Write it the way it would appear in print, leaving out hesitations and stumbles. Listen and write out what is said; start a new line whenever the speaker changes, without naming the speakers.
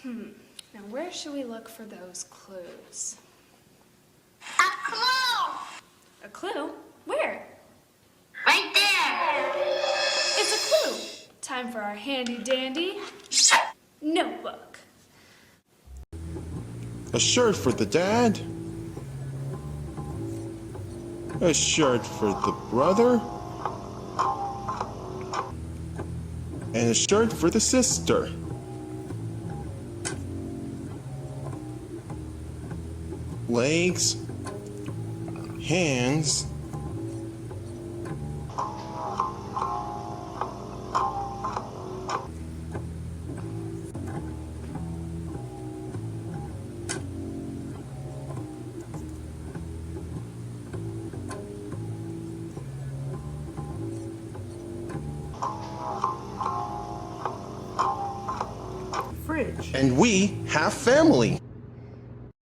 Now where should we look for those clues?
A clue!
A clue? Where?
Right there!
It's a clue! Time for our handy dandy notebook.
A shirt for the dad. A shirt for the brother. And a shirt for the sister. Legs. Hands.
Fridge.
And we have family.